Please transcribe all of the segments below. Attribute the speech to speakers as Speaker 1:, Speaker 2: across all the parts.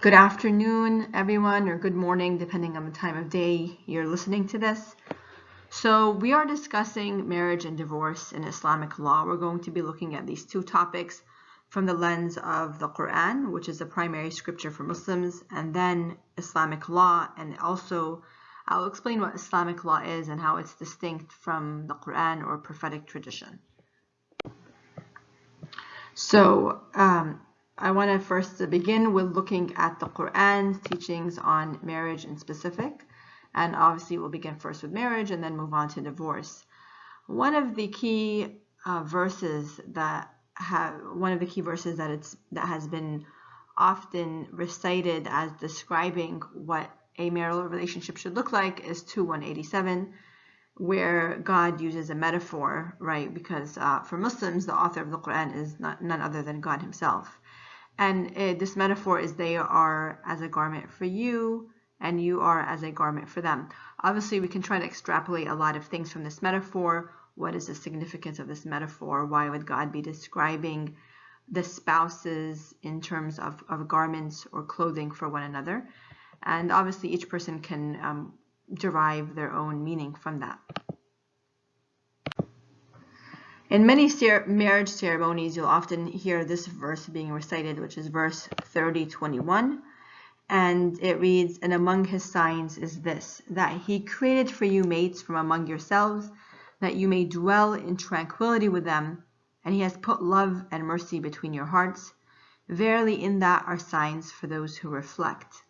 Speaker 1: Good afternoon, everyone, or good morning, depending on the time of day you're listening to this. So we are discussing marriage and divorce in Islamic law. We're going to be looking at these two topics from the lens of the Quran, which is the primary scripture for Muslims, and then Islamic law. And also, I'll explain what Islamic law is and how it's distinct from the Quran or prophetic tradition. So, I want to first begin with looking at the Quran's teachings on marriage in specific. And obviously we'll begin first with marriage and then move on to divorce. One of the key verses that has been often recited as describing what a marital relationship should look like is 2:187, where God uses a metaphor, right? Because for Muslims, the author of the Quran is none other than God himself. And this metaphor is they are as a garment for you, and you are as a garment for them. Obviously, we can try to extrapolate a lot of things from this metaphor. What is the significance of this metaphor? Why would God be describing the spouses in terms of garments or clothing for one another? And obviously, each person can derive their own meaning from that. In many marriage ceremonies, you'll often hear this verse being recited, which is verse 30:21. And it reads, "And among his signs is this, that he created for you mates from among yourselves, that you may dwell in tranquility with them, and he has put love and mercy between your hearts. Verily in that are signs for those who reflect."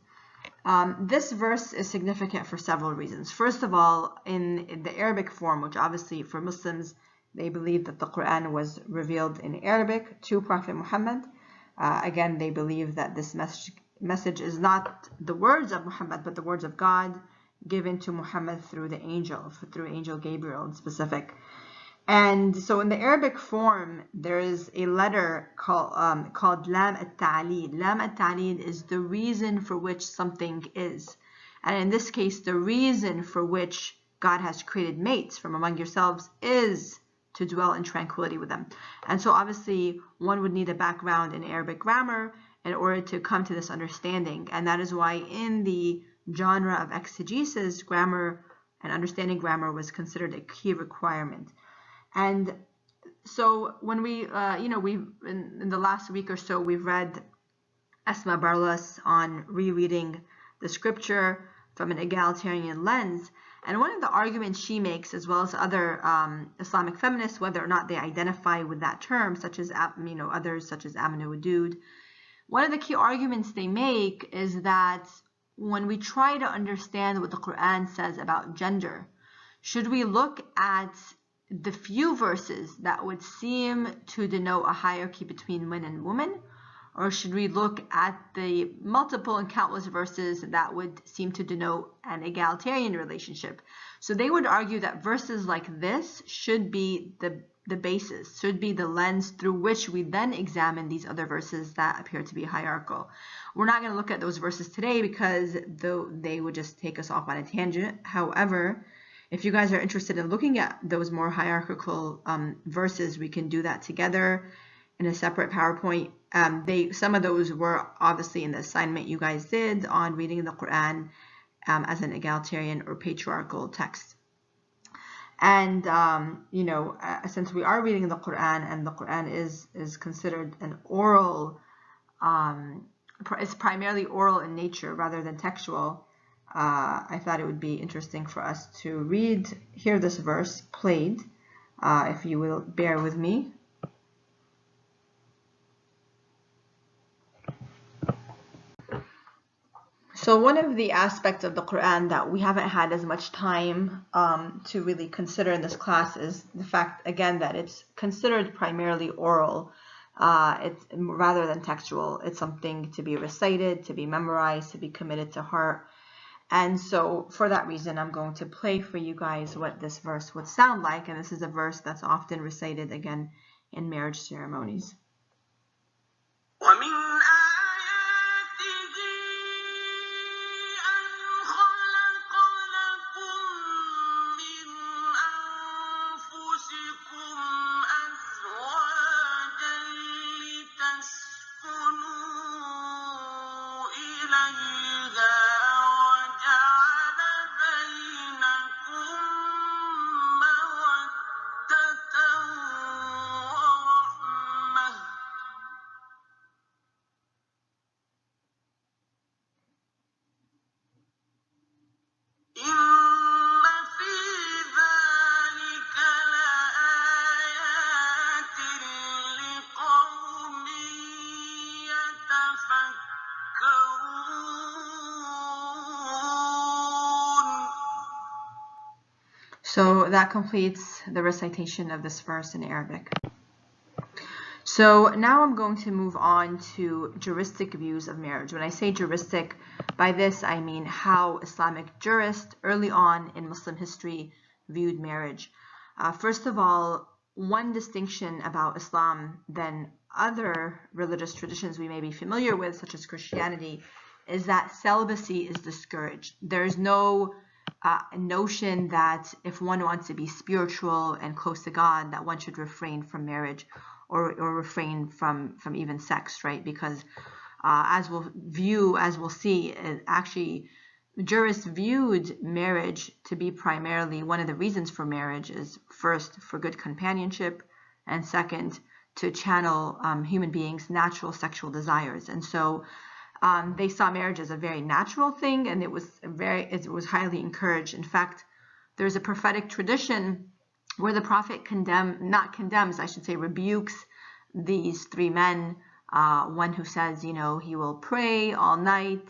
Speaker 1: This verse is significant for several reasons. First of all, in the Arabic form, which obviously for Muslims, they believe that the Quran was revealed in Arabic to Prophet Muhammad. Again, they believe that this message is not the words of Muhammad, but the words of God given to Muhammad through Angel Gabriel in specific. And so in the Arabic form, there is a letter called Lam at-Ta'lil. Lam at-Ta'lil is the reason for which something is. And in this case, the reason for which God has created mates from among yourselves is to dwell in tranquility with them. And so obviously one would need a background in Arabic grammar in order to come to this understanding. And that is why in the genre of exegesis, grammar and understanding grammar was considered a key requirement. And so when we, in the last week or so, we've read Esma Barlas on rereading the scripture from an egalitarian lens. And one of the arguments she makes, as well as other Islamic feminists, whether or not they identify with that term, such as others such as Amina Wadud, one of the key arguments they make is that when we try to understand what the Quran says about gender, should we look at the few verses that would seem to denote a hierarchy between men and women, or should we look at the multiple and countless verses that would seem to denote an egalitarian relationship? So they would argue that verses like this should be the basis, should be the lens through which we then examine these other verses that appear to be hierarchical. We're not going to look at those verses today because they would just take us off on a tangent. However, if you guys are interested in looking at those more hierarchical verses, we can do that together in a separate PowerPoint. Some of those were obviously in the assignment you guys did on reading the Quran as an egalitarian or patriarchal text. And since we are reading the Quran, and the Quran is considered an oral, it's primarily oral in nature rather than textual, I thought it would be interesting for us to hear this verse played, if you will bear with me. So one of the aspects of the Quran that we haven't had as much time to really consider in this class is the fact, again, that it's considered primarily oral. It's rather than textual. It's something to be recited, to be memorized, to be committed to heart. And so for that reason, I'm going to play for you guys what this verse would sound like. And this is a verse that's often recited, again, in marriage ceremonies. So that completes the recitation of this verse in Arabic. So now I'm going to move on to juristic views of marriage. When I say juristic, by this I mean how Islamic jurists early on in Muslim history viewed marriage. First of all, one distinction about Islam than other religious traditions we may be familiar with, such as Christianity, is that celibacy is discouraged. There's no notion that if one wants to be spiritual and close to God, that one should refrain from marriage or refrain from even sex, right? Because as we'll see, actually jurists viewed marriage to be primarily, one of the reasons for marriage is first for good companionship, and second to channel human beings' natural sexual desires. And so they saw marriage as a very natural thing, and it was highly encouraged. In fact, there's a prophetic tradition where the prophet rebukes these three men. One who says, he will pray all night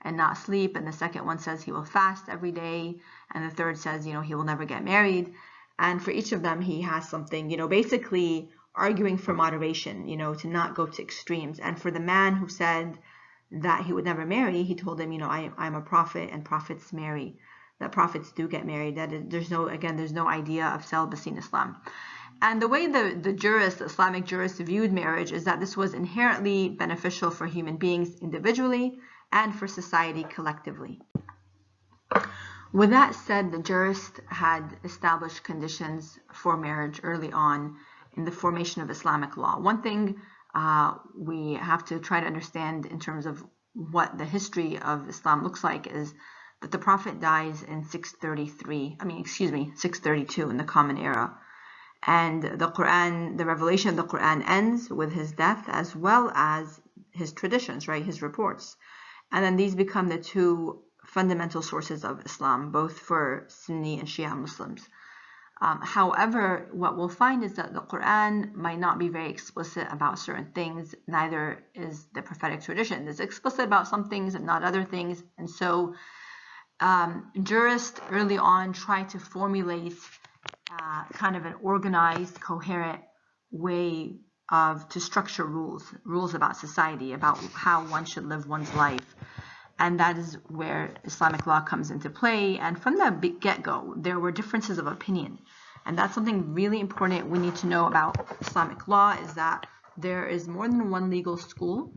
Speaker 1: and not sleep, and the second one says he will fast every day, and the third says, he will never get married. And for each of them, he has something, basically arguing for moderation, to not go to extremes. And for the man who said that he would never marry, he told him, I'm a prophet, and prophets marry. That prophets do get married. That there's no idea of celibacy in Islam. And the way the Islamic jurists viewed marriage is that this was inherently beneficial for human beings individually and for society collectively. With that said, the jurists had established conditions for marriage early on in the formation of Islamic law. One thing we have to try to understand in terms of what the history of Islam looks like is that the Prophet dies in 632 in the Common Era. And the revelation of the Quran ends with his death, as well as his traditions, right, his reports. And then these become the two fundamental sources of Islam, both for Sunni and Shia Muslims. However, what we'll find is that the Quran might not be very explicit about certain things, neither is the prophetic tradition. It's explicit about some things and not other things. And so jurists early on try to formulate kind of an organized, coherent way to structure rules about society, about how one should live one's life. And that is where Islamic law comes into play. And from the get-go, there were differences of opinion. And that's something really important we need to know about Islamic law, is that there is more than one legal school.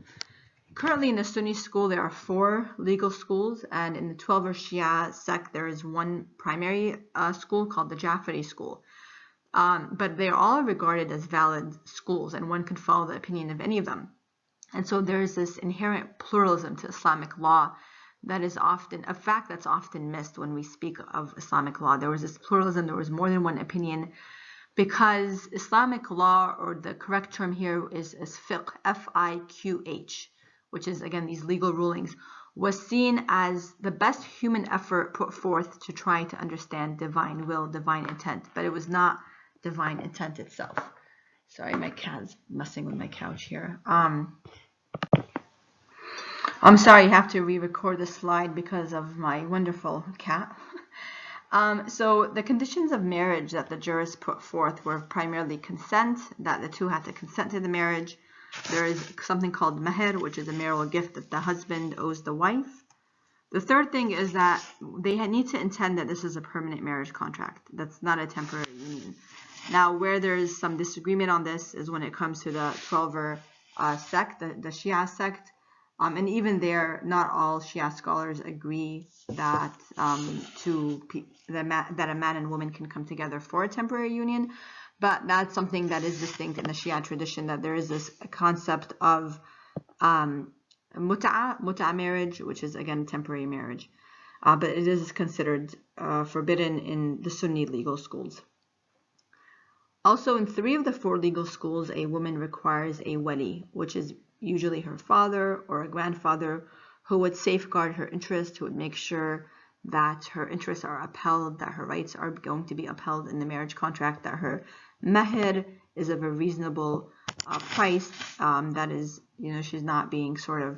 Speaker 1: Currently in the Sunni school, there are 4 legal schools. And in the 12er Shia sect, there is one primary school called the Jafari school. But they're all regarded as valid schools, and one could follow the opinion of any of them. And so there's this inherent pluralism to Islamic law that is often a fact that's often missed when we speak of Islamic law. There was this pluralism, there was more than one opinion, because Islamic law, or the correct term here is fiqh, F-I-Q-H, which is, again, these legal rulings, was seen as the best human effort put forth to try to understand divine will, divine intent, but it was not divine intent itself. Sorry, my cat's messing with my couch here. I'm sorry, you have to re-record the slide because of my wonderful cat. So the conditions of marriage that the jurists put forth were primarily consent, that the two had to consent to the marriage. There is something called meher, which is a marital gift that the husband owes the wife. The third thing is that they need to intend that this is a permanent marriage contract. That's not a temporary union. Now, where there is some disagreement on this is when it comes to the 12er sect, the Shia sect. And even there, not all Shia scholars agree that that a man and woman can come together for a temporary union. But that's something that is distinct in the Shia tradition, that there is this concept of mut'a marriage, which is, again, temporary marriage. But it is considered forbidden in the Sunni legal schools. Also, in 3 of the 4 legal schools, a woman requires a wali, which is usually her father or a grandfather, who would safeguard her interests, who would make sure that her interests are upheld, that her rights are going to be upheld in the marriage contract, that her meher is of a reasonable price, that is, she's not being sort of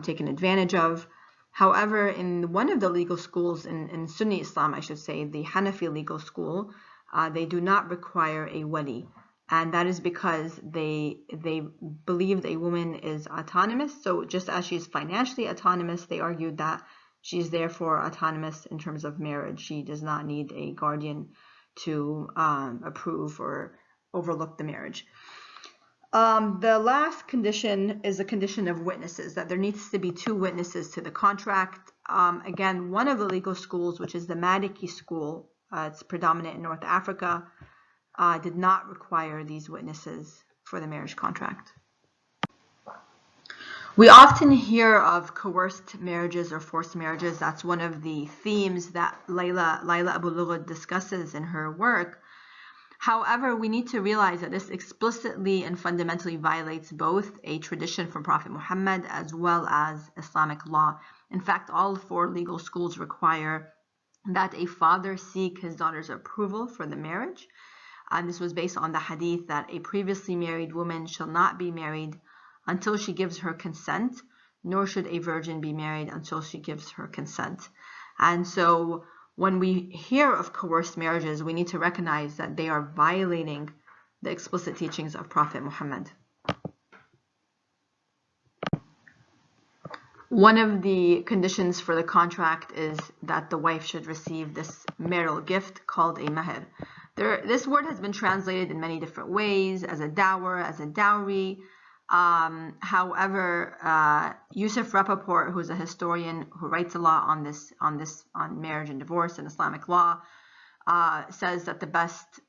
Speaker 1: taken advantage of. However, in one of the legal schools in Sunni Islam, I should say, the Hanafi legal school, they do not require a wali. And that is because they believe a woman is autonomous. So just as she's financially autonomous, they argued that she's therefore autonomous in terms of marriage. She does not need a guardian to approve or overlook the marriage. The last condition is a condition of witnesses, that there needs to be 2 witnesses to the contract. Again, one of the legal schools, which is the Maliki school, it's predominant in North Africa, did not require these witnesses for the marriage contract. We often hear of coerced marriages or forced marriages. That's one of the themes that Layla Abu Lughod discusses in her work. However, we need to realize that this explicitly and fundamentally violates both a tradition from Prophet Muhammad as well as Islamic law. In fact, all 4 legal schools require that a father seek his daughter's approval for the marriage. And this was based on the hadith that a previously married woman shall not be married until she gives her consent, nor should a virgin be married until she gives her consent. And so when we hear of coerced marriages, we need to recognize that they are violating the explicit teachings of Prophet Muhammad. One of the conditions for the contract is that the wife should receive this marital gift called a mahr. This word has been translated in many different ways, as a dower, as a dowry. However, Yusuf Rappaport, who's a historian who writes a lot on marriage and divorce and Islamic law, says that the best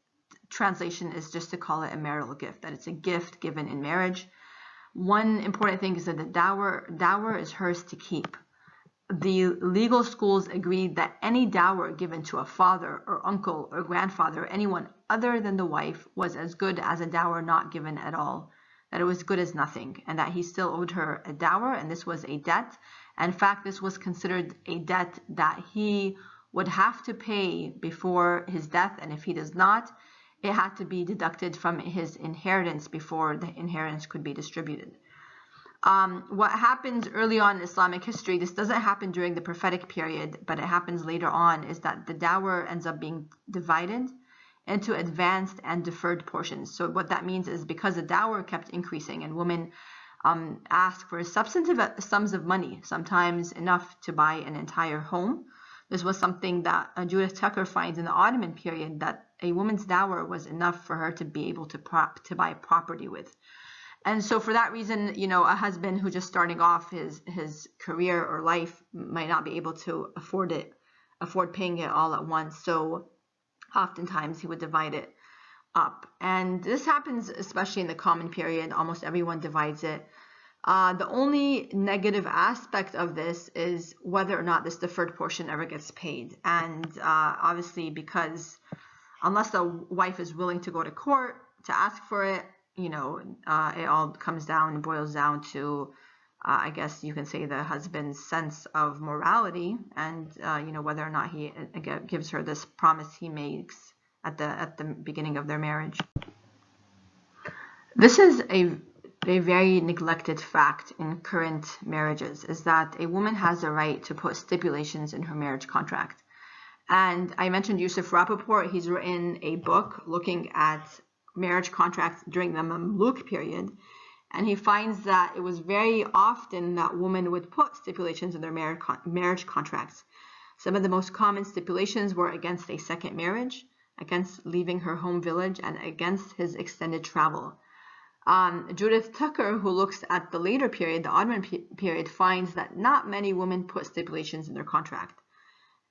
Speaker 1: translation is just to call it a marital gift, that it's a gift given in marriage. One important thing is that the dower is hers to keep. The legal schools agreed that any dower given to a father or uncle or grandfather or anyone other than the wife was as good as a dower not given at all, that it was good as nothing, and that he still owed her a dower, and this was a debt. In fact, this was considered a debt that he would have to pay before his death, and if he does not, it had to be deducted from his inheritance before the inheritance could be distributed. What happens early on in Islamic history, this doesn't happen during the prophetic period, but it happens later on, is that the dower ends up being divided into advanced and deferred portions. So what that means is because the dower kept increasing and women asked for substantive sums of money, sometimes enough to buy an entire home. This was something that Judith Tucker finds in the Ottoman period, that a woman's dower was enough for her to be able to buy property with. And so for that reason, a husband who just starting off his career or life might not be able to afford paying it all at once. So oftentimes he would divide it up. And this happens especially in the common period. Almost everyone divides it. The only negative aspect of this is whether or not this deferred portion ever gets paid. And obviously, because unless the wife is willing to go to court to ask for it, it all comes down and boils down to, I guess you can say, the husband's sense of morality and, whether or not he gives her this promise he makes at the beginning of their marriage. This is a very neglected fact in current marriages, is that a woman has a right to put stipulations in her marriage contract. And I mentioned Yusuf Rappaport. He's written a book looking at marriage contracts during the Mamluk period, and he finds that it was very often that women would put stipulations in their marriage contracts. Some of the most common stipulations were against a second marriage, against leaving her home village, and against his extended travel. Judith Tucker, who looks at the later period, the Ottoman period, finds that not many women put stipulations in their contract.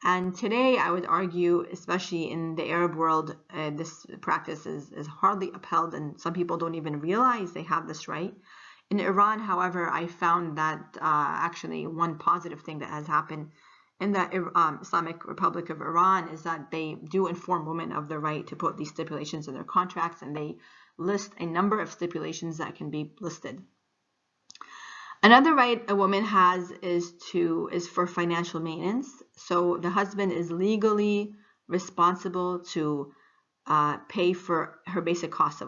Speaker 1: And today, I would argue, especially in the Arab world, this practice is hardly upheld, and some people don't even realize they have this right. In Iran, however, I found that actually one positive thing that has happened in the Islamic Republic of Iran is that they do inform women of the right to put these stipulations in their contracts, and they list a number of stipulations that can be listed. Another right a woman has is for financial maintenance. So the husband is legally responsible to pay for her basic costs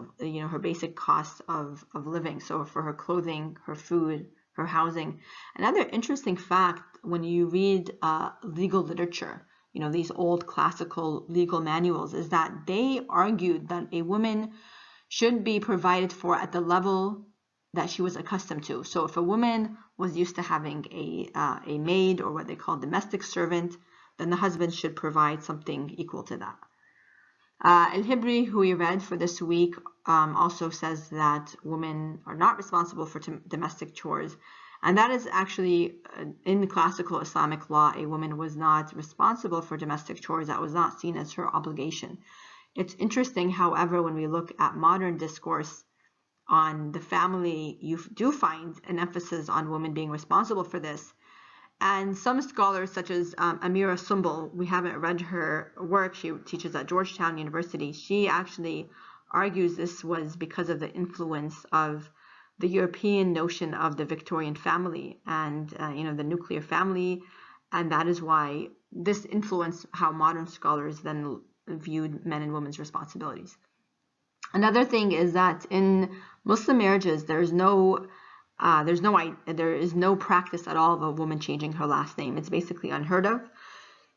Speaker 1: of living. So for her clothing, her food, her housing. Another interesting fact, when you read legal literature, these old classical legal manuals, is that they argued that a woman should be provided for at the level that she was accustomed to. So if a woman was used to having a maid, or what they call domestic servant, then the husband should provide something equal to that. Al-Hibri, who we read for this week, also says that women are not responsible for domestic chores. And that is actually, in the classical Islamic law, a woman was not responsible for domestic chores. That was not seen as her obligation. It's interesting, however, when we look at modern discourse on the family, you do find an emphasis on women being responsible for this. And some scholars, such as Amira Sumbul, we haven't read her work, she teaches at Georgetown University, she actually argues this was because of the influence of the European notion of the Victorian family and the nuclear family, and that is why this influenced how modern scholars then viewed men and women's responsibilities. Another thing is that in Muslim marriages, there is no practice at all of a woman changing her last name. It's basically unheard of.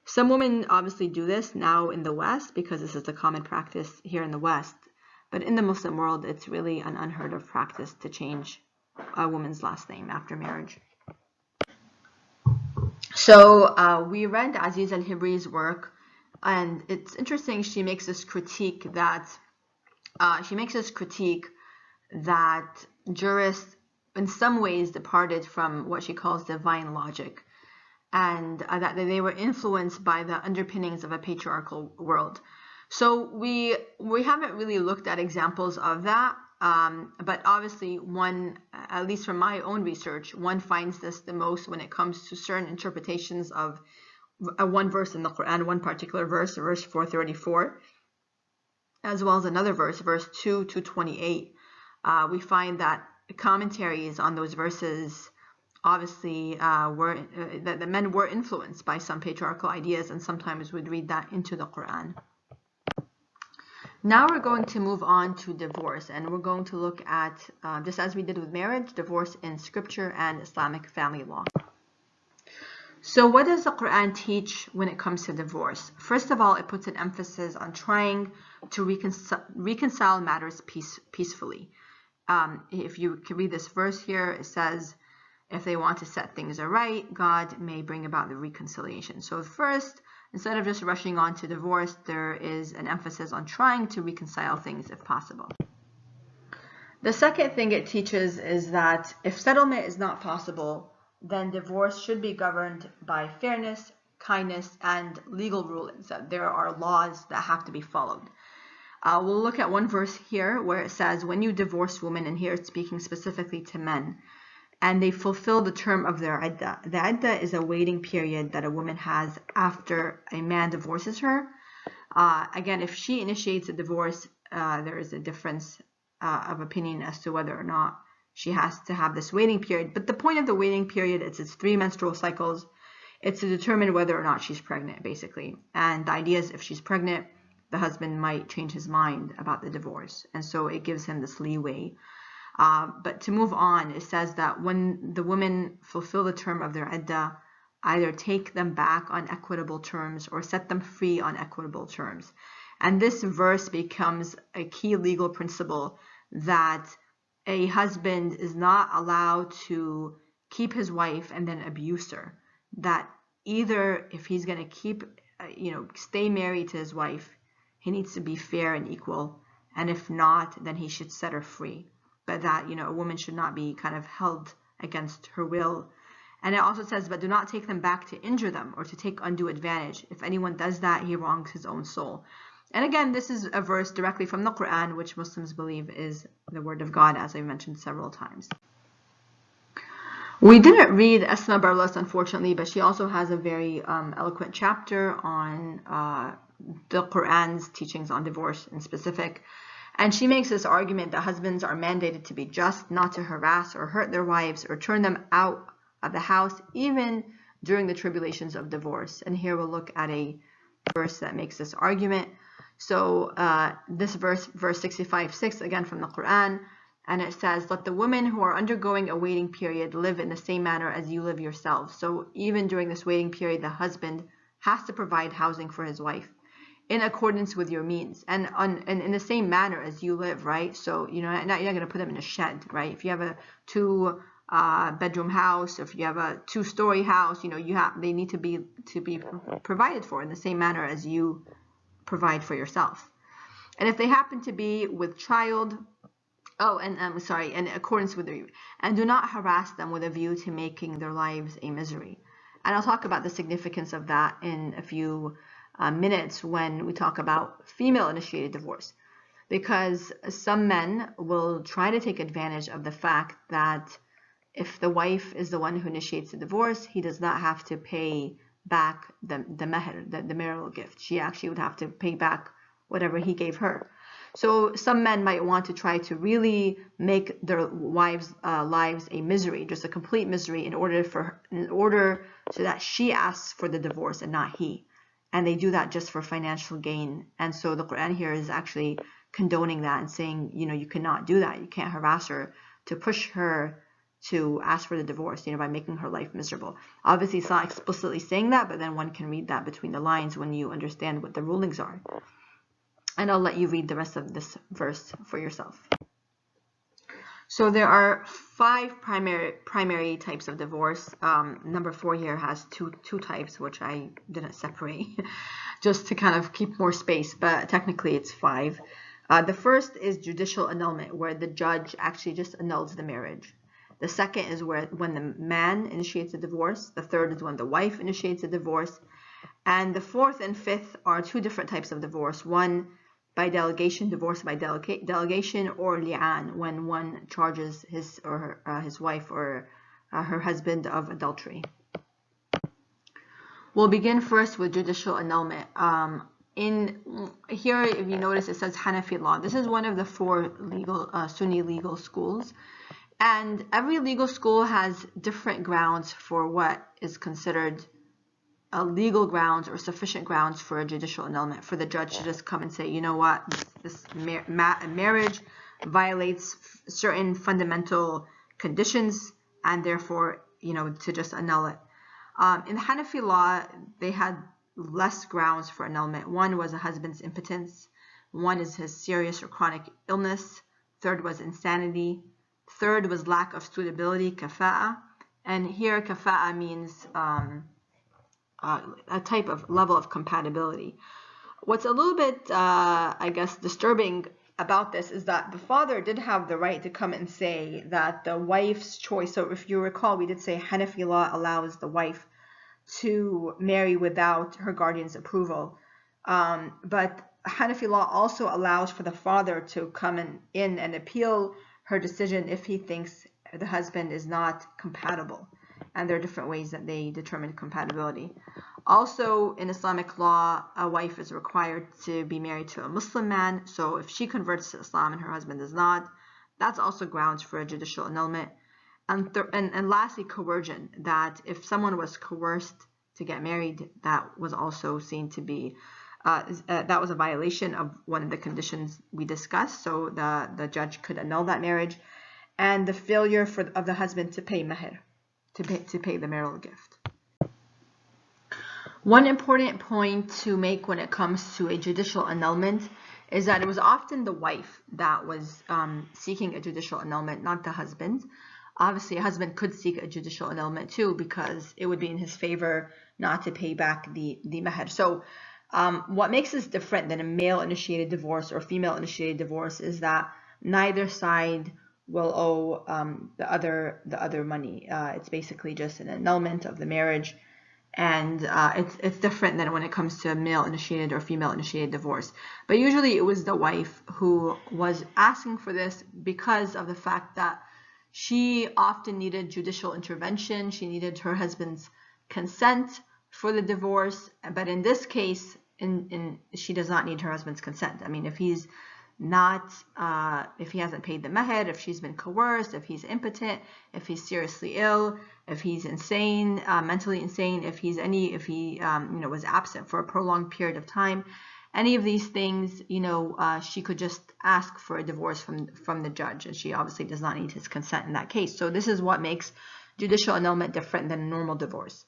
Speaker 1: Some women obviously do this now in the West because this is a common practice here in the West. But in the Muslim world, it's really an unheard of practice to change a woman's last name after marriage. So we read Aziz al-Hibri's work, and it's interesting. She makes this critique that jurists in some ways departed from what she calls divine logic, and that they were influenced by the underpinnings of a patriarchal world. So we haven't really looked at examples of that, but obviously one, at least from my own research, one finds this the most when it comes to certain interpretations of one verse in the Quran, one particular verse, verse 434, as well as another verse, verse 2-28. We find that commentaries on those verses obviously that the men were influenced by some patriarchal ideas and sometimes would read that into the Quran. Now we're going to move on to divorce, and we're going to look at, just as we did with marriage, divorce in scripture and Islamic family law. So what does the Quran teach when it comes to divorce? First of all, it puts an emphasis on trying to reconcile matters peacefully. If you can read this verse here, it says, if they want to set things right, God may bring about the reconciliation. So first, instead of just rushing on to divorce, there is an emphasis on trying to reconcile things if possible. The second thing it teaches is that if settlement is not possible, then divorce should be governed by fairness, kindness, and legal rulings. That there are laws that have to be followed. We'll look at one verse here where it says, when you divorce women, and here it's speaking specifically to men, and they fulfill the term of their iddah. The iddah is a waiting period that a woman has after a man divorces her. Again, if she initiates a divorce, there is a difference of opinion as to whether or not she has to have this waiting period. But the point of the waiting period is it's 3 menstrual cycles. It's to determine whether or not she's pregnant, basically. And the idea is if she's pregnant, the husband might change his mind about the divorce. And so it gives him this leeway. But to move on, it says that when the women fulfill the term of their iddah, either take them back on equitable terms or set them free on equitable terms. And this verse becomes a key legal principle that a husband is not allowed to keep his wife and then abuse her. That either if he's going to stay married to his wife, he needs to be fair and equal. And if not, then he should set her free. But that, a woman should not be kind of held against her will. And it also says, but do not take them back to injure them or to take undue advantage. If anyone does that, he wrongs his own soul. And again, this is a verse directly from the Quran, which Muslims believe is the word of God, as I mentioned several times. We didn't read Esma Barlas, unfortunately, but she also has a very eloquent chapter on the Quran's teachings on divorce in specific. And she makes this argument that husbands are mandated to be just, not to harass or hurt their wives or turn them out of the house, even during the tribulations of divorce. And here we'll look at a verse that makes this argument. So this verse 65:6, again from the Quran, And it says, let the women who are undergoing a waiting period live in the same manner as you live yourselves. So even during this waiting period, the husband has to provide housing for his wife in accordance with your means and in the same manner as you live, right? So, you're not going to put them in a shed, right? If you have a bedroom house, if you have a 2-story house, they need to be provided for in the same manner as you provide for yourself. And if they happen to be with child, in accordance with the, and do not harass them with a view to making their lives a misery. And I'll talk about the significance of that in a few minutes when we talk about female-initiated divorce, because some men will try to take advantage of the fact that if the wife is the one who initiates the divorce, he does not have to pay back the meher, the marital gift. She actually would have to pay back whatever he gave her. So some men might want to try to really make their wives' lives a misery, just a complete misery, in order so that she asks for the divorce and not he. And they do that just for financial gain. And so the Quran here is actually condoning that and saying, you cannot do that. You can't harass her to push her to ask for the divorce, by making her life miserable. Obviously, it's not explicitly saying that, but then one can read that between the lines when you understand what the rulings are. And I'll let you read the rest of this verse for yourself. So there are 5 primary types of divorce. Number 4 here has two types, which I didn't separate just to kind of keep more space, but technically it's 5. The first is judicial annulment, where the judge actually just annuls the marriage. The second is when the man initiates a divorce. The third is when the wife initiates a divorce. And the 4th and 5th are 2 different types of divorce. One by delegation, divorce by delegation, or li'an, when one charges his or her, his wife or her husband of adultery. We'll begin first with judicial annulment. In here, if you notice, it says Hanafi law. This is one of the 4 Sunni legal schools. And every legal school has different grounds for what is considered legal grounds or sufficient grounds for a judicial annulment, for the judge to just come and say, you know what, this marriage violates certain fundamental conditions, and therefore, to just annul it. In the Hanafi law, they had less grounds for annulment. One was a husband's impotence. One is his serious or chronic illness. Third was insanity. Third was lack of suitability, kafa'a. And here, kafa'a means a type of level of compatibility. What's a little bit, disturbing about this is that the father did have the right to come and say that the wife's choice. So if you recall, we did say Hanafi law allows the wife to marry without her guardian's approval. But Hanafi law also allows for the father to come in and appeal her decision if he thinks the husband is not compatible. And there are different ways that they determine compatibility. Also, in Islamic law, a wife is required to be married to a Muslim man. So if she converts to Islam and her husband does not, that's also grounds for a judicial annulment. And lastly, coercion, that if someone was coerced to get married, that was also seen to be, that was a violation of one of the conditions we discussed. So the judge could annul that marriage. And the failure of the husband to pay meher, to pay the marital gift. One important point to make when it comes to a judicial annulment is that it was often the wife that was seeking a judicial annulment, not the husband. Obviously, a husband could seek a judicial annulment too, because it would be in his favor not to pay back the meher. So what makes this different than a male-initiated divorce or female-initiated divorce is that neither side will owe the other money. It's basically just an annulment of the marriage. And it's different than when it comes to a male-initiated or female-initiated divorce. But usually it was the wife who was asking for this because of the fact that she often needed judicial intervention. She needed her husband's consent for the divorce. But in this case, she does not need her husband's consent. I mean, if he's not, if he hasn't paid the meher, if she's been coerced, if he's impotent, if he's seriously ill, if he's insane, mentally insane, if he was absent for a prolonged period of time, any of these things, she could just ask for a divorce from the judge, and she obviously does not need his consent in that case. So this is what makes judicial annulment different than a normal divorce.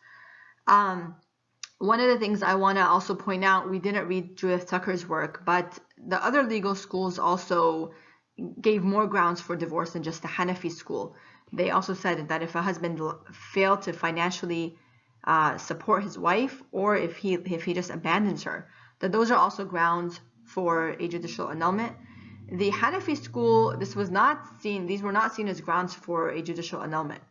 Speaker 1: One of the things I want to also point out, we didn't read Judith Tucker's work, but the other legal schools also gave more grounds for divorce than just the Hanafi school. They also said that if a husband failed to financially support his wife, or if he just abandons her, that those are also grounds for a judicial annulment. The Hanafi school, these were not seen as grounds for a judicial annulment.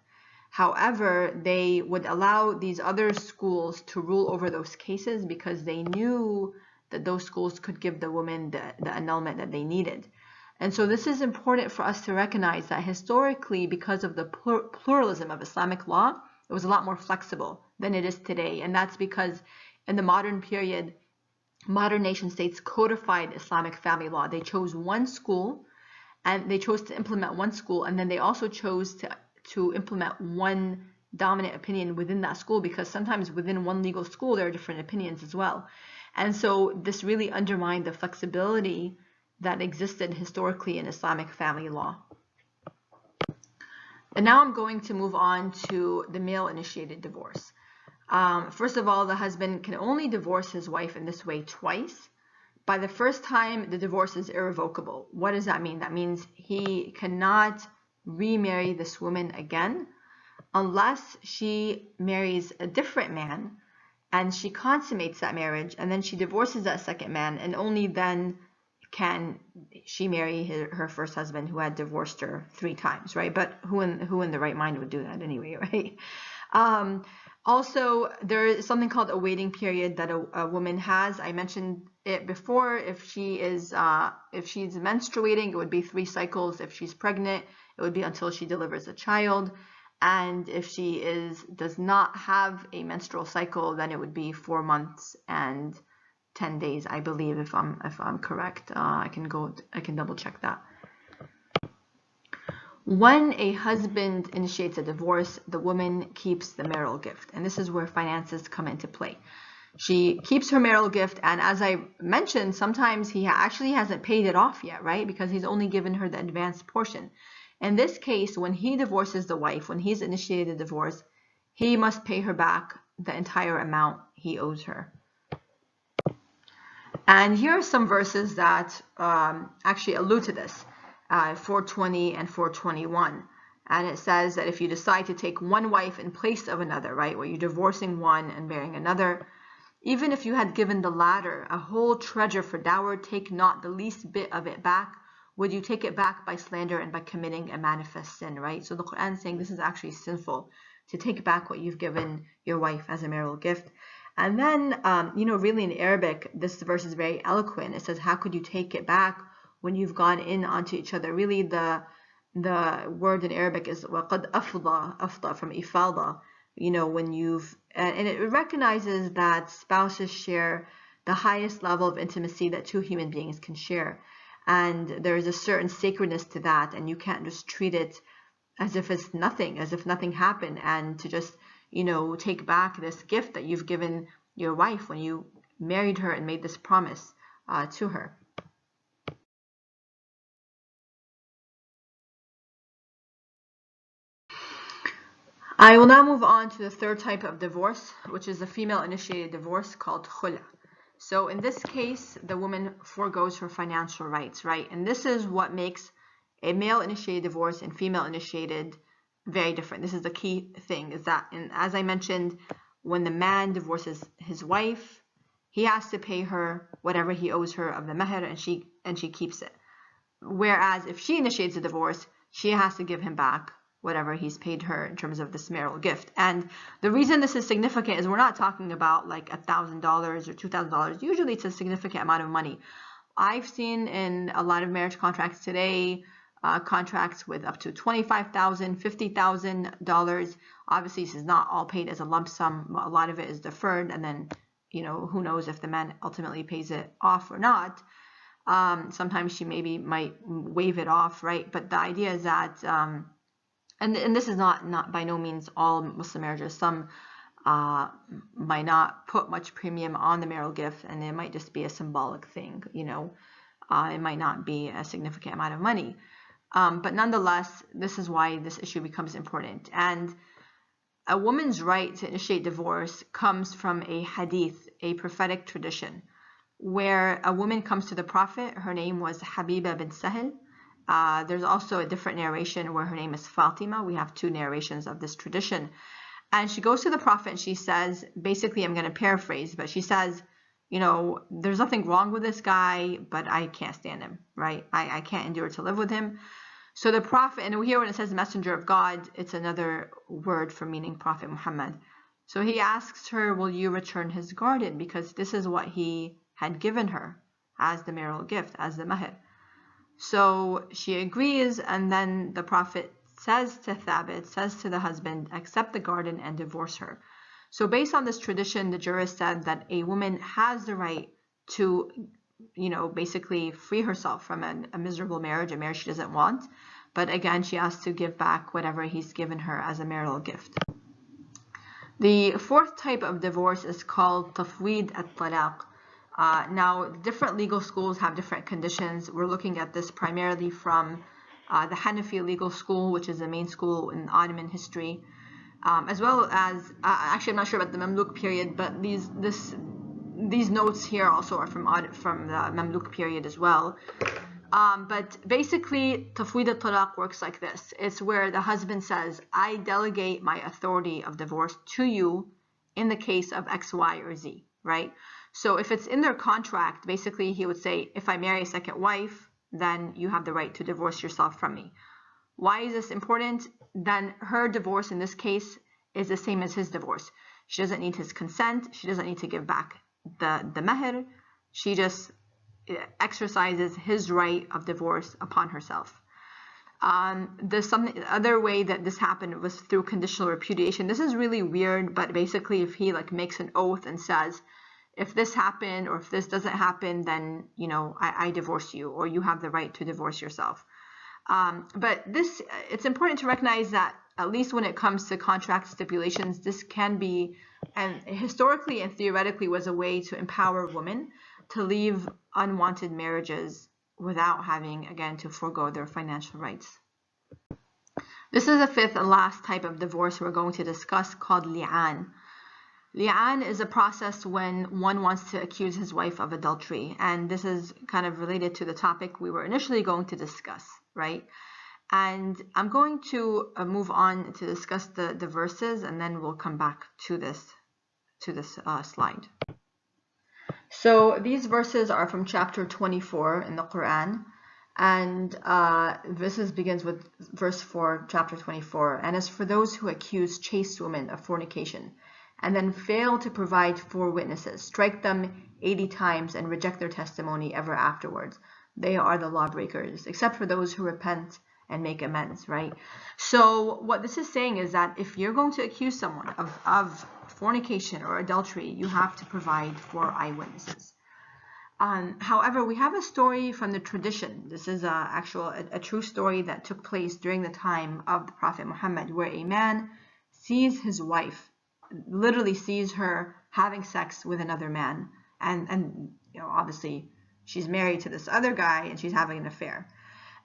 Speaker 1: However, they would allow these other schools to rule over those cases because they knew that those schools could give the woman the annulment that they needed. And so this is important for us to recognize that historically, because of the pluralism of Islamic law, it was a lot more flexible than it is today. And that's because in the modern period, modern nation states codified Islamic family law. They chose one school, and they chose to implement one school, and then they also chose to implement one dominant opinion within that school, because sometimes within one legal school there are different opinions as well. And so this really undermined the flexibility that existed historically in Islamic family law. And now I'm going to move on to the male-initiated divorce. First of all, the husband can only divorce his wife in this way twice. By the first time, the divorce is irrevocable. What does that mean? That means he cannot remarry this woman again unless she marries a different man and she consummates that marriage, and then she divorces that second man, and only then can she marry her first husband who had divorced her 3 times, right? But who in the right mind would do that anyway, right? Also, there is something called a waiting period that a woman has. I mentioned it before. If she's menstruating, it would be 3 cycles. If she's pregnant, it would be until she delivers a child. And if she does not have a menstrual cycle, then it would be 4 months and 10 days, I believe, if I'm correct. I can double check that. When a husband initiates a divorce, the woman keeps the marital gift, and this is where finances come into play. She keeps her marital gift, and as I mentioned, sometimes he actually hasn't paid it off yet, right? Because he's only given her the advanced portion. In this case, when he divorces the wife, when he's initiated a divorce, he must pay her back the entire amount he owes her. And here are some verses that actually allude to this, 420 and 421. And it says that if you decide to take one wife in place of another, right, where you're divorcing one and marrying another, even if you had given the latter a whole treasure for dower, take not the least bit of it back. Would you take it back by slander and by committing a manifest sin, right? So the Quran is saying this is actually sinful, to take back what you've given your wife as a marital gift. And then, really in Arabic, this verse is very eloquent. It says, how could you take it back when you've gone in onto each other? Really, the word in Arabic is وَقَدْ أَفْضَى from ifada. When and it recognizes that spouses share the highest level of intimacy that 2 human beings can share. And there is a certain sacredness to that, and you can't just treat it as if it's nothing, as if nothing happened, and to just take back this gift that you've given your wife when you married her and made this promise to her. I will now move on to the third type of divorce, which is a female-initiated divorce called khula. So in this case, the woman forgoes her financial rights, right? And this is what makes a male-initiated divorce and female-initiated very different. This is the key thing, is that, and as I mentioned, when the man divorces his wife, he has to pay her whatever he owes her of the mahr, and she keeps it. Whereas if she initiates a divorce, she has to give him back whatever he's paid her in terms of this marital gift. And the reason this is significant is we're not talking about like $1,000 or $2,000. Usually it's a significant amount of money. I've seen in a lot of marriage contracts today, contracts with up to $25,000, $50,000. Obviously, this is not all paid as a lump sum. A lot of it is deferred, and then, who knows if the man ultimately pays it off or not. Sometimes she might waive it off, right? But the idea is that, and this is not by no means all Muslim marriages. Some might not put much premium on the marital gift, and it might just be a symbolic thing, it might not be a significant amount of money. But nonetheless, this is why this issue becomes important. And a woman's right to initiate divorce comes from a hadith, a prophetic tradition, where a woman comes to the Prophet. Her name was Habiba bin Sahel. There's also a different narration where her name is Fatima. We have two narrations of this tradition. And she goes to the Prophet and she says, basically, I'm going to paraphrase, but she says, there's nothing wrong with this guy, but I can't stand him, right? I can't endure to live with him. So the Prophet, and here when it says messenger of God, it's another word for meaning Prophet Muhammad. So he asks her, will you return his garden? Because this is what he had given her as the marital gift, as the mahr. So she agrees, and then the Prophet says to Thabit, says to the husband, accept the garden and divorce her. So based on this tradition, the jurist said that a woman has the right to, basically free herself from a miserable marriage, a marriage she doesn't want. But again, she has to give back whatever he's given her as a marital gift. The fourth type of divorce is called tafwid at-talaq. Now, different legal schools have different conditions. We're looking at this primarily from the Hanafi legal school, which is the main school in Ottoman history, as well as, actually I'm not sure about the Mamluk period, but these notes here also are from the Mamluk period as well. But basically, tafwid al-talaq works like this. It's where the husband says, I delegate my authority of divorce to you in the case of X, Y, or Z, right? So if it's in their contract, basically he would say, if I marry a second wife, then you have the right to divorce yourself from me. Why is this important? Then her divorce in this case is the same as his divorce. She doesn't need his consent. She doesn't need to give back the mahr. She just exercises his right of divorce upon herself. The other way that this happened was through conditional repudiation. This is really weird, but basically if he makes an oath and says, if this happened or if this doesn't happen, then I divorce you, or you have the right to divorce yourself. But it's important to recognize that at least when it comes to contract stipulations, this can be, and historically and theoretically was a way to empower women to leave unwanted marriages without having, again, to forego their financial rights. This is the fifth and last type of divorce we're going to discuss, called li'an. Li'an is a process when one wants to accuse his wife of adultery, and this is kind of related to the topic we were initially going to discuss, right? And I'm going to move on to discuss the verses, and then we'll come back to this slide. So these verses are from chapter 24 in the Quran, and this begins with verse 4, chapter 24. And as for those who accuse chaste women of fornication, and then fail to provide 4 witnesses, strike them 80 times and reject their testimony ever afterwards. They are the lawbreakers, except for those who repent and make amends, right? So what this is saying is that if you're going to accuse someone of fornication or adultery, you have to provide 4 eyewitnesses. However, we have a story from the tradition. This is a true story that took place during the time of the Prophet Muhammad, where a man sees his wife, literally sees her having sex with another man, and obviously she's married to this other guy and she's having an affair,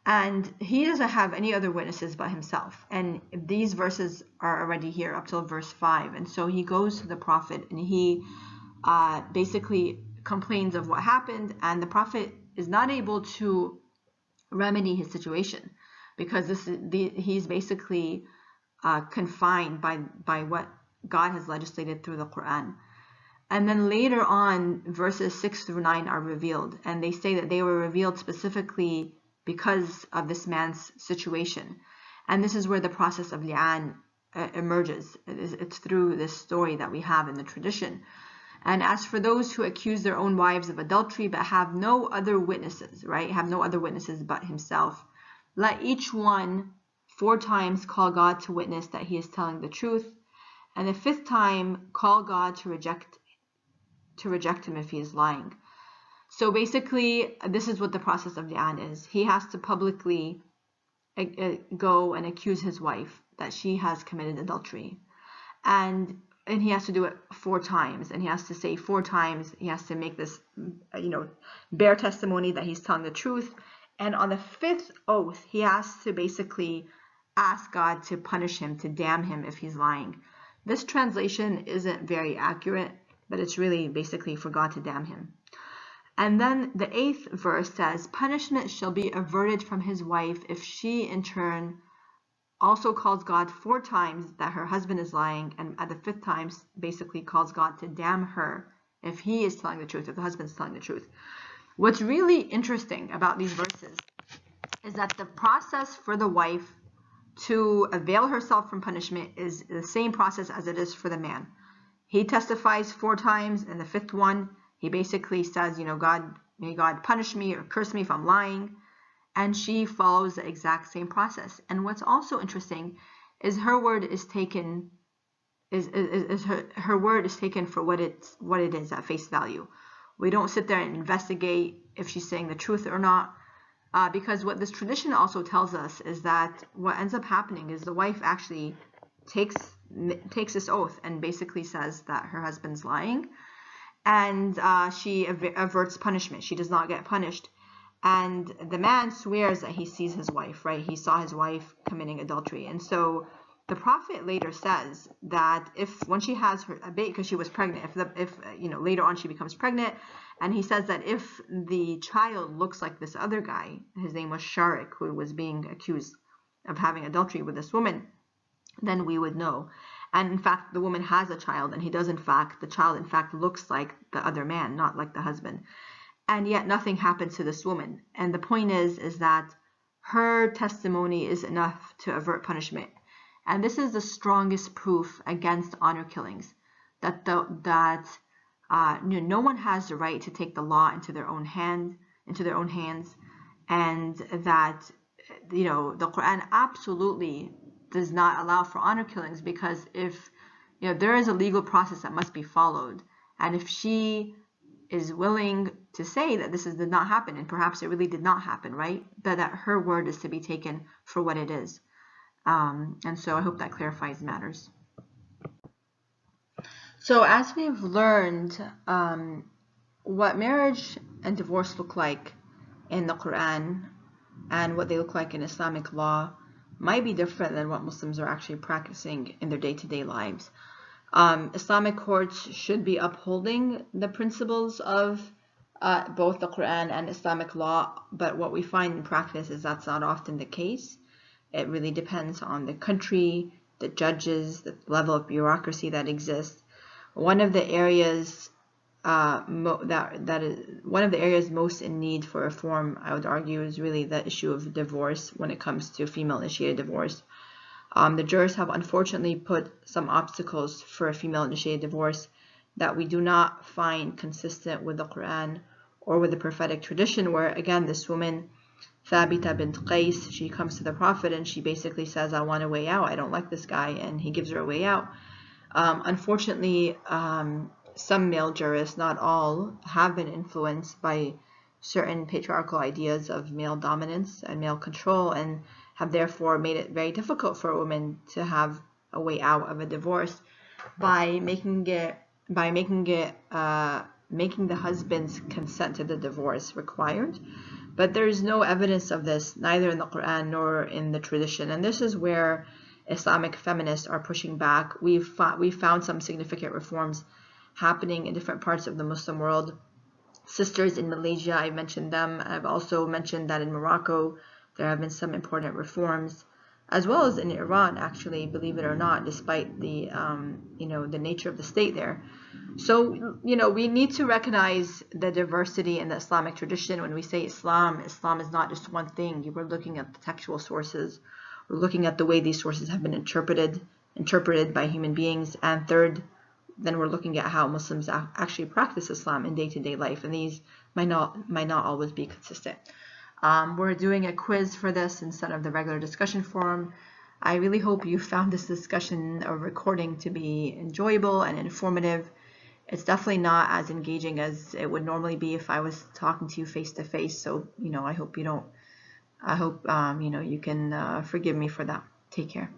Speaker 1: and he doesn't have any other witnesses but himself. And these verses are already here up till verse 5, and so he goes to the Prophet and he basically complains of what happened, and the Prophet is not able to remedy his situation because he's basically confined by what God has legislated through the Quran. And then later on, verses 6 through 9 are revealed, and they say that they were revealed specifically because of this man's situation. And this is where the process of li'an emerges. It's through this story that we have in the tradition. And as for those who accuse their own wives of adultery but have no other witnesses, right? Have no other witnesses but himself, let each one 4 times call God to witness that he is telling the truth, and the 5th time call God to reject him if he is lying. So basically, this is what the process of li'an is. He has to publicly go and accuse his wife that she has committed adultery. And and he has to do it 4 times, and he has to say 4 times, he has to make this, bear testimony that he's telling the truth. And on the 5th oath, he has to basically ask God to punish him, to damn him if he's lying. This translation isn't very accurate, but it's really basically for God to damn him. And then the 8th verse says, punishment shall be averted from his wife if she in turn also calls God 4 times that her husband is lying, and at the 5th time basically calls God to damn her if he is telling the truth, if the husband's telling the truth. What's really interesting about these verses is that the process for the wife to avail herself from punishment is the same process as it is for the man. He testifies 4 times, and the 5th one, he basically says, God, may God punish me or curse me if I'm lying. And she follows the exact same process. And what's also interesting is her word is taken her word is taken for what it is at face value. We don't sit there and investigate if she's saying the truth or not, because what this tradition also tells us is that what ends up happening is the wife actually takes this oath and basically says that her husband's lying, and she averts punishment. She does not get punished. And the man swears that he sees his wife, right? He saw his wife committing adultery. And so the prophet later says that when she has her baby, because she was pregnant, if later on she becomes pregnant, and he says that if the child looks like this other guy, his name was Sharik, who was being accused of having adultery with this woman, then we would know. And in fact, the woman has a child, and the child in fact looks like the other man, not like the husband. And yet nothing happens to this woman. And the point is that her testimony is enough to avert punishment. And this is the strongest proof against honor killings, that no one has the right to take the law into their own hands, and that the Quran absolutely does not allow for honor killings, because if there is a legal process that must be followed, and if she is willing to say that this did not happen, and perhaps it really did not happen, right? That her word is to be taken for what it is. And so I hope that clarifies matters. So as we've learned, what marriage and divorce look like in the Quran and what they look like in Islamic law might be different than what Muslims are actually practicing in their day-to-day lives. Islamic courts should be upholding the principles of both the Quran and Islamic law, but what we find in practice is that's not often the case. It really depends on the country, the judges, the level of bureaucracy that exists. One of the areas most in need for reform, I would argue, is really the issue of divorce when it comes to female-initiated divorce. The jurists have unfortunately put some obstacles for a female-initiated divorce that we do not find consistent with the Quran or with the prophetic tradition, where again this woman, Thabita bint Qais, she comes to the Prophet and she basically says, I want a way out, I don't like this guy, and he gives her a way out. Unfortunately, some male jurists, not all, have been influenced by certain patriarchal ideas of male dominance and male control, and have therefore made it very difficult for a woman to have a way out of a divorce by making the husband's consent to the divorce required. But there is no evidence of this, neither in the Quran nor in the tradition, and this is where Islamic feminists are pushing back. We've found some significant reforms happening in different parts of the Muslim world. Sisters in Malaysia, I mentioned them. I've also mentioned that in Morocco there have been some important reforms, as well as in Iran, actually, believe it or not, despite the the nature of the state there. So we need to recognize the diversity in the Islamic tradition. When we say Islam is not just one thing. We're looking at the textual sources. We're looking at the way these sources have been interpreted by human beings, and third, then we're looking at how Muslims actually practice Islam in day-to-day life, and these might not always be consistent. We're doing a quiz for this instead of the regular discussion forum. I really hope you found this discussion or recording to be enjoyable and informative. It's definitely not as engaging as it would normally be if I was talking to you face to face. So I hope you can forgive me for that. Take care.